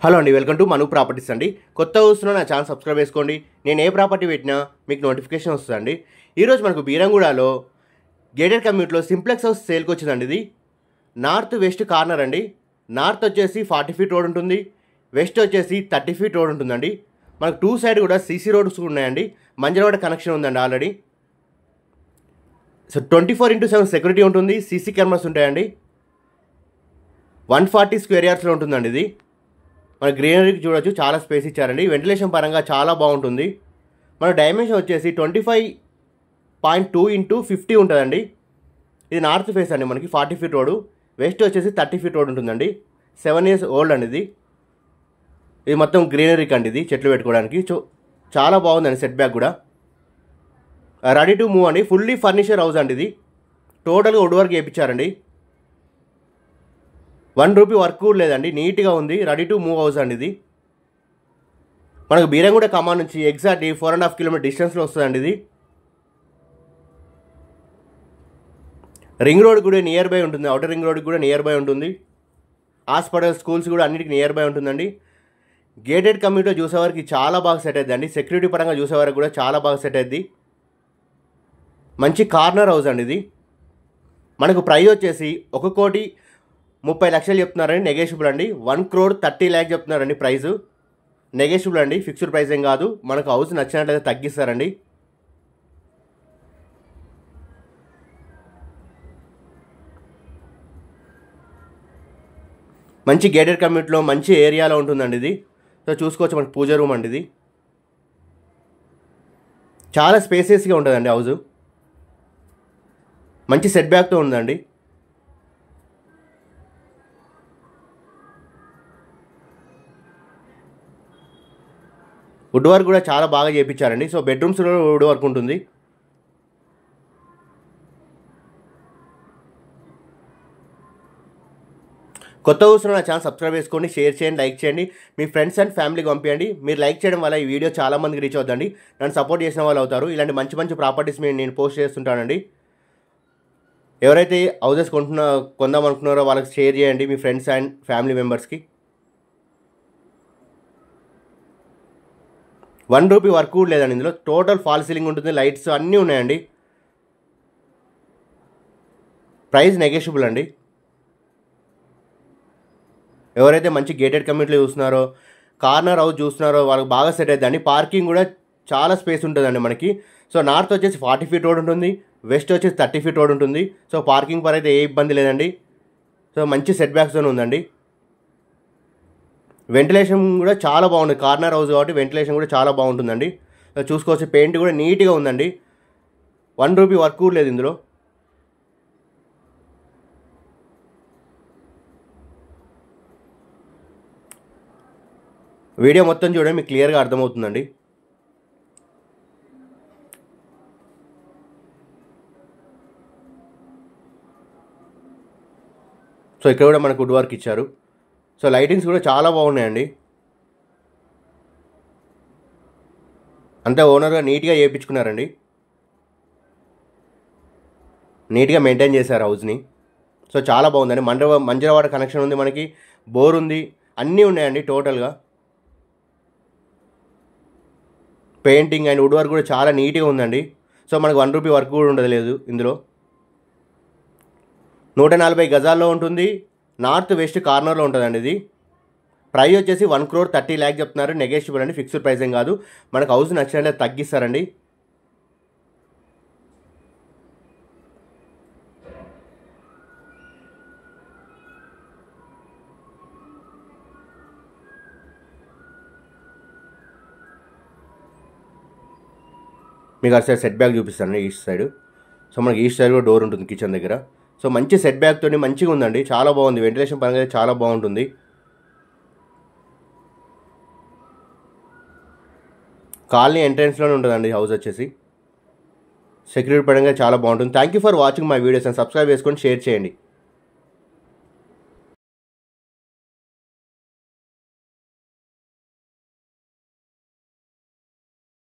Hello అండి, welcome to Manu properties అండి. కొత్త వస్తున్న నా ఛానల్ సబ్స్క్రైబ్ చేసుకోండి. నేను ఏ ప్రాపర్టీ పెట్టినా మీకు నోటిఫికేషన్ వస్తుందండి. ఈరోజు మనకు బీరంగూడలో గేటెడ్ కమ్యూనిటీలో సింప్లెక్స్ హౌస్ సేల్కి వచ్చిందండి. ఇది నార్త్ వెస్ట్ కార్నర్ అండి. నార్త్ వచ్చేసి 40 ఫీట్ రోడ్ ఉంటుంది, వెస్ట్ వచ్చేసి 30 ఫీట్ రోడ్ ఉంటుందండి. మనకు టూ సైడ్ కూడా సీసీ రోడ్స్ ఉన్నాయండి. మంజరవాడ కనెక్షన్ ఉందండి ఆల్రెడీ. సో 24/7 సెక్యూరిటీ ఉంటుంది, సీసీ కెమెరాస్ ఉంటాయండి. 140 స్క్వేర్ యార్డ్స్లో ఉంటుందండి. ఇది మన గ్రీనరీకి చూడొచ్చు, చాలా స్పేస్ ఇచ్చారండి. వెంటిలేషన్ పరంగా చాలా బాగుంటుంది. మన డైమెన్షన్ వచ్చేసి 25.2 x 50 ఉంటుందండి. ఇది నార్త్ ఫేస్ అండి. మనకి 40 ఫీట్ రోడ్, వెస్ట్ వచ్చేసి 30 ఫీట్ రోడ్ ఉంటుందండి. 7 years ఓల్డ్ అండి. ఇది మొత్తం గ్రీనరీకి అండి. ఇది చెట్లు పెట్టుకోవడానికి చాలా బాగుందండి. సెట్ బ్యాక్ కూడా రెడీ టు మూవ్ అండి. ఫుల్లీ ఫర్నిచర్ హౌస్ అండి. ఇది టోటల్గా వుడ్ వర్క్ చేయించారండి. 1 రూపీ వర్క్ కూడా లేదండి. నీట్గా ఉంది. రెడీ టు మూవ్ హౌస్ అండి. ఇది మనకు బీరంగూడ కమాన్ నుంచి ఎగ్జాక్ట్ 4.5 కిలోమీటర్ డిస్టెన్స్లో వస్తుందండి. ఇది రింగ్ రోడ్ కూడా నియర్ బై ఉంటుంది. అవుటర్ రింగ్ రోడ్ కూడా నియర్ బై ఉంటుంది. హాస్పిటల్, స్కూల్స్ కూడా అన్నిటికీ నియర్ బై ఉంటుందండి. గేటెడ్ కమ్యూనిటీ చూసేవారికి చాలా బాగా సెట్ అవుతుంది అండి. సెక్యూరిటీ పరంగా చూసేవారికి కూడా చాలా బాగా సెట్ అవుతుంది. మంచి కార్నర్ హౌస్ అండి. ఇది మనకు ప్రైస్ వచ్చేసి 1,30,00,000 చెప్తున్నారండి. నెగోషియబుల్ అండి. 1,30 lakh చెప్తున్నారండి ప్రైస్. నెగోషియబుల్ అండి, ఫిక్స్డ్ ప్రైస్ ఏం కాదు. మనకు హౌస్ నచ్చినట్లయితే తగ్గిస్తారండి. మంచి గేటెడ్ కమ్యూనిటీలో మంచి ఏరియాలో ఉంటుందండి. ఇది సో చూసుకోవచ్చు. మనకి పూజ రూమ్ అండి. ఇది చాలా స్పేసియస్గా ఉంటుందండి. హౌస్ మంచి సెట్ బ్యాక్తో ఉందండి. వుడ్ వర్క్ కూడా చాలా బాగా చేయించారండి. సో బెడ్రూమ్స్లో వుడ్ వర్క్ ఉంటుంది. కొత్త చూస్తున్న నా ఛానల్ సబ్స్క్రైబ్ చేసుకోండి, షేర్ చేయండి, లైక్ చేయండి, మీ ఫ్రెండ్స్ అండ్ ఫ్యామిలీకి పంపించండి. మీరు లైక్ చేయడం వల్ల ఈ వీడియో చాలా మందికి రీచ్ అవుతుందండి. నన్ను సపోర్ట్ చేసిన వాళ్ళు అవుతారు. ఇలాంటి మంచి మంచి ప్రాపర్టీస్ నేను పోస్ట్ చేస్తుంటానండి. ఎవరైతే హౌసెస్ కొందాం అనుకున్నారో వాళ్ళకి షేర్ చేయండి, మీ ఫ్రెండ్స్ అండ్ ఫ్యామిలీ మెంబర్స్కి. 1 రూపీ వర్క్ కూడా లేదండి. ఇందులో టోటల్ ఫాల్ సీలింగ్ ఉంటుంది, లైట్స్ అన్నీ ఉన్నాయండి. ప్రైస్ నెగోషియబుల్ అండి. ఎవరైతే మంచి గేటెడ్ కమ్యూనిటీలో చూస్తున్నారో, కార్నర్ హౌస్ చూస్తున్నారో వాళ్ళకి బాగా సెట్ అవుతుందండి. పార్కింగ్ కూడా చాలా స్పేస్ ఉంటుందండి మనకి. సో నార్త్ వచ్చేసి 40 ఫీట్ రోడ్ ఉంటుంది, వెస్ట్ వచ్చేసి 30 ఫీట్ రోడ్ ఉంటుంది. సో పార్కింగ్ పరంగా అయితే ఏ ఇబ్బంది లేదండి. సో మంచి సెట్ బ్యాక్స్తో ఉందండి. వెంటిలేషన్ కూడా చాలా బాగుంది. కార్నర్ హౌస్ కాబట్టి వెంటిలేషన్ కూడా చాలా బాగుంటుందండి. చూసుకోవచ్చు. పెయింట్ కూడా నీట్గా ఉందండి. 1 రూపీ వర్క్ కూడా లేదు ఇందులో. వీడియో మొత్తం చూడండి, మీకు క్లియర్గా అర్థమవుతుందండి. సో ఇక్కడ కూడా మనకు వుడ్ వర్క్ ఇచ్చారు. సో లైటింగ్స్ కూడా చాలా బాగున్నాయండి. అంతా ఓనర్గా నీట్గా చేయించుకున్నారండి. నీట్గా మెయింటైన్ చేశారు హౌస్ని. సో చాలా బాగుందండి. మంజరవాడ కనెక్షన్ ఉంది, మనకి బోర్ ఉంది, అన్నీ ఉన్నాయండి. టోటల్గా పెయింటింగ్ అండ్ వుడ్ వర్క్ కూడా చాలా నీట్గా ఉందండి. సో మనకు 1 రూపీ వర్క్ కూడా ఉండలేదు ఇందులో. 140 గజాల్లో ఉంటుంది. నార్త్ వెస్ట్ కార్నర్లో ఉంటుందండి. ఇది ప్రైస్ వచ్చేసి 1,30 lakh చెప్తున్నారు. నెగోషియబుల్ అండి, ఫిక్స్డ్ ప్రైస్ ఏం కాదు. మనకు హౌస్ నచ్చినట్లయితే తగ్గిస్తారండి. మీకు అటు సైడ్ సెట్ బ్యాక్ చూపిస్తానండి, ఈస్ట్ సైడ్. సో మనకి ఈస్ట్ సైడ్ కూడా డోర్ ఉంటుంది కిచెన్ దగ్గర. సో మంచి సెట్ బ్యాక్తో మంచిగా ఉందండి. చాలా బాగుంది. వెంటిలేషన్ పరంగా చాలా బాగుంటుంది. కాలనీ ఎంట్రన్స్లోనే ఉంటుందండి హౌస్ వచ్చేసి. సెక్యూరిటీ పరంగా చాలా బాగుంటుంది. Thank you for watching my videos and subscribe చేసుకొని షేర్ చేయండి.